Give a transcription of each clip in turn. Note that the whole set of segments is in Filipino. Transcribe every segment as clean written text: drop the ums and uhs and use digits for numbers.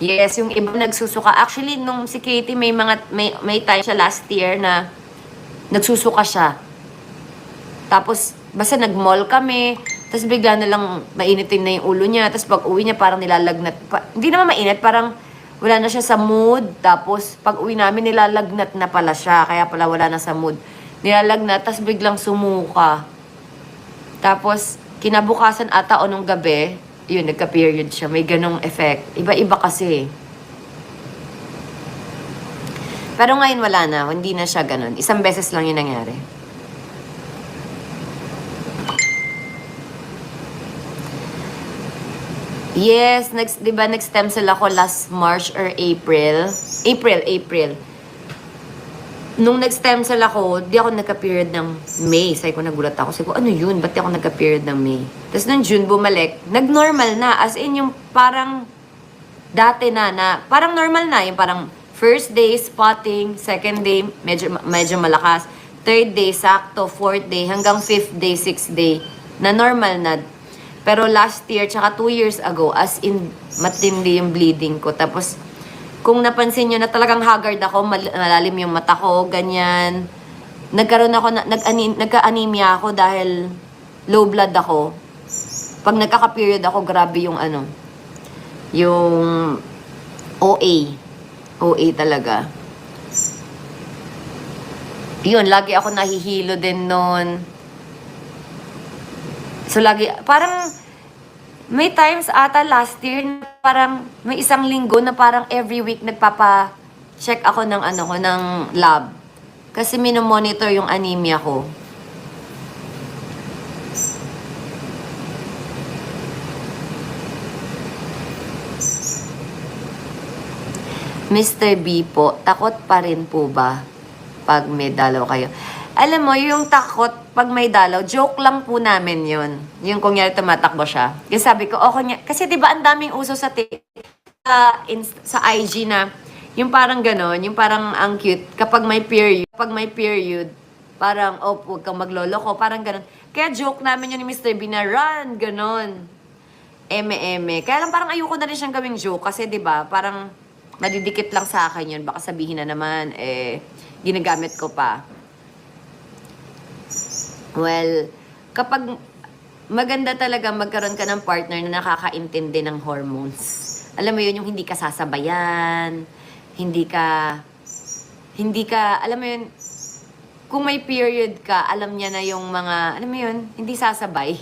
Yes, yung iba nagsusuka. Actually, nung si Katie, may time siya last year na nagsusuka siya. Tapos, basta nag-mall kami, tapos bigla na lang mainitin na yung ulo niya. Tapos pag uwi niya, parang nilalagnat. Hindi naman mainit, parang wala na siya sa mood. Tapos, pag uwi namin, nilalagnat na pala siya. Kaya pala wala na sa mood. Nilalagnat, tapos biglang sumuka. Tapos, kinabukasan ata o nung gabi, yun, nagka-period siya. May ganong effect. Iba-iba kasi. Pero ngayon wala na. Hindi na siya ganon. Isang beses lang yun nangyari. Yes, di ba nag-stem cell ako last March or April? April. Nung nag-stem cell ako, di ako nagka-period ng May. Sabi ko, nagulat ako. Sabi ko, ano yun? Ba't di ako nagka-period ng May? Tapos nung June bumalik, nag-normal na. As in yung parang dati na parang normal na. Yung parang first day, spotting. Second day, medyo malakas. Third day, sakto. Fourth day, hanggang fifth day, sixth day, na normal na. Pero last year, tsaka 2 years ago, as in, matindi yung bleeding ko. Tapos, kung napansin nyo na talagang haggard ako, malalim yung mata ko, ganyan. Nagkaroon ako, nagka-anemia ako dahil low blood ako. Pag nagkaka-period ako, grabe yung yung OA. OA talaga. Yun, lagi ako nahihilo din nun. So, lagi, parang, may times ata last year, parang, may isang linggo na parang every week nagpapa-check ako ng ng lab. Kasi minomonitor yung anemia ko. Mr. B po, takot pa rin po ba pag may dalaw kayo? Alam mo, yung takot pag may dalaw, joke lang po namin yun. Yung kunyari tumatakbo siya. Kasi sabi ko, kasi di ba ang daming uso sa sa IG na, yung parang ganon, yung parang ang cute, kapag may period, parang, huwag kang magloloko, parang ganon. Kaya joke namin yun ni Mr. B na, run, ganon. Eme. Kaya lang parang ayoko na rin siyang gawing joke, kasi di ba parang, madidikit lang sa akin yun, baka sabihin na naman, ginagamit ko pa. Well, kapag maganda talaga magkaroon ka ng partner na nakakaintindi ng hormones. Alam mo yun, yung hindi ka sasabayan, hindi ka, alam mo yun, kung may period ka, alam niya na yung mga, alam mo yun, hindi sasabay.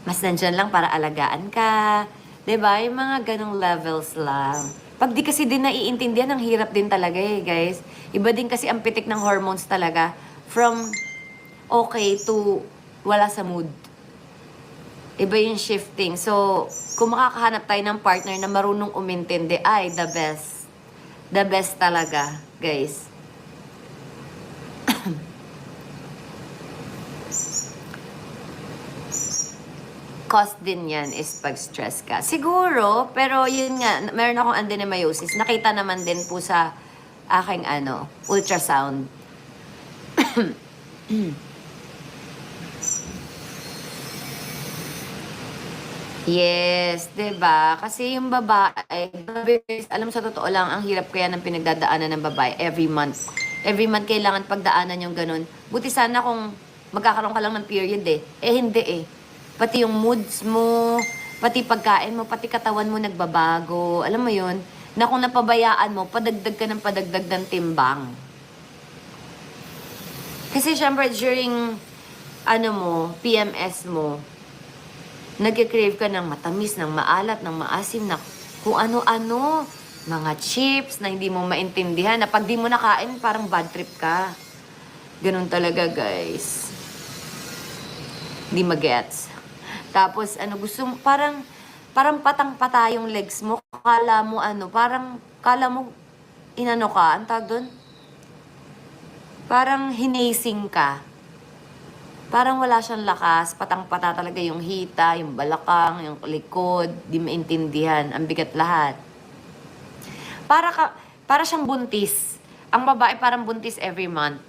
Mas nandyan lang para alagaan ka. Diba? Yung mga ganong levels lang. Pag di kasi din naiintindihan, ang hirap din talaga guys. Iba din kasi ang pitik ng hormones talaga. From okay to wala sa mood. Iba yung shifting. So, kung makakahanap tayo ng partner na marunong umintindi, ay, the best. The best talaga, guys. Cause din yan is pag-stress ka. Siguro, pero yun nga, meron akong adenomyosis. Nakita naman din po sa aking ultrasound. Yes, 'di ba? Kasi yung babae, alam mo sa totoo lang, ang hirap kaya ng pinagdadaanan ng babae every month. Every month kailangan pagdaanan yung ganun. Buti sana kung magkakaroon ka lang ng period hindi Pati yung moods mo, pati pagkain mo, pati katawan mo nagbabago. Alam mo yun? Na kung napabayaan mo, padagdag ka ng padagdag ng timbang. Kasi syempre during PMS mo, nagki-crave ka ng matamis, ng maalat, ng maasim, na kung ano-ano, mga chips na hindi mo maintindihan, na pag di mo nakain, parang bad trip ka. Ganun talaga, guys. Hindi magets. Tapos, parang patang-pata yung legs mo. Kala mo, ang tawag doon? Parang hinasing ka. Parang wala siyang lakas, patang-pata talaga yung hita, yung balakang, yung likod, di maintindihan, ang bigat lahat. Para siyang buntis. Ang babae parang buntis every month.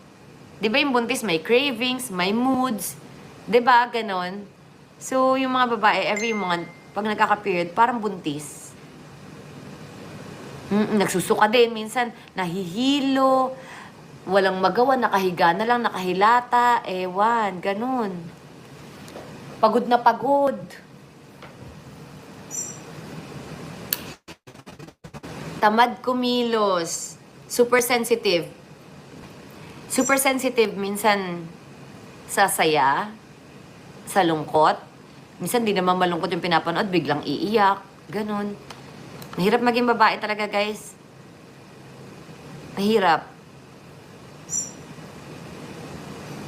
Di ba yung buntis may cravings, may moods, di ba ganon? So, yung mga babae every month, pag nagkaka-period, parang buntis. Nagsusuka din. Minsan, nahihilo. Walang magawa, nakahiga na lang, nakahilata. Ewan, ganun. Pagod na pagod. Tamad kumilos. Super sensitive. Super sensitive, minsan sa saya, sa lungkot. Minsan di naman malungkot yung pinapanood, biglang iiyak. Ganun. Mahirap maging babae talaga, guys. Mahirap.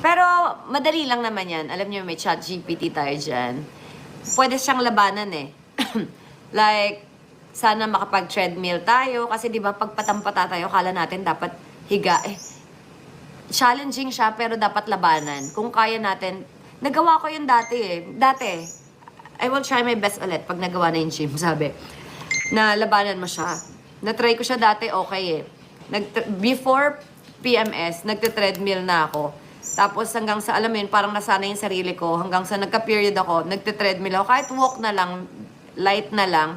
Pero, madali lang naman yan. Alam niyo, may ChatGPT tayo dyan. Pwede siyang labanan eh. Like, sana makapag-treadmill tayo. Kasi di ba pag patampata tayo, kala natin dapat higa. Challenging siya, pero dapat labanan. Kung kaya natin, nagawa ko yun dati eh. Dati, I will try my best ulit pag nagawa na yung gym, sabi. Na labanan mo siya. Na-try ko siya dati, okay eh. Before PMS, nagte-treadmill na ako. Tapos hanggang sa, alam mo yun, parang nasanay yung sarili ko. Hanggang sa nagka-period ako, nagte-treadmill ako. Kahit walk na lang, light na lang.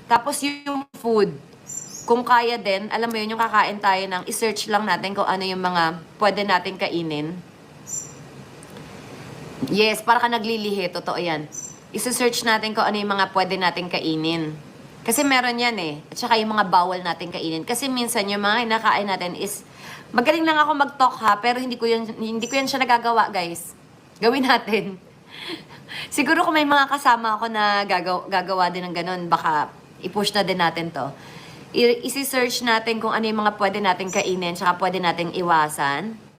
Tapos yung food, kung kaya din, alam mo yun, yung kakain tayo ng, i-search lang natin kung ano yung mga pwede natin kainin. Yes, para ka naglilihi, totoo yan. I-search natin kung ano yung mga pwede natin kainin. Kasi meron yan eh. At saka yung mga bawal natin kainin. Kasi minsan yung mga inakain natin is, magaling lang ako mag-talk ha, pero hindi ko yan siya nagagawa, guys. Gawin natin. Siguro kung may mga kasama ako na gagawa din ng ganun, baka i-push na din natin to. I-search natin kung ano yung mga pwede natin kainin, tsaka pwede nating iwasan.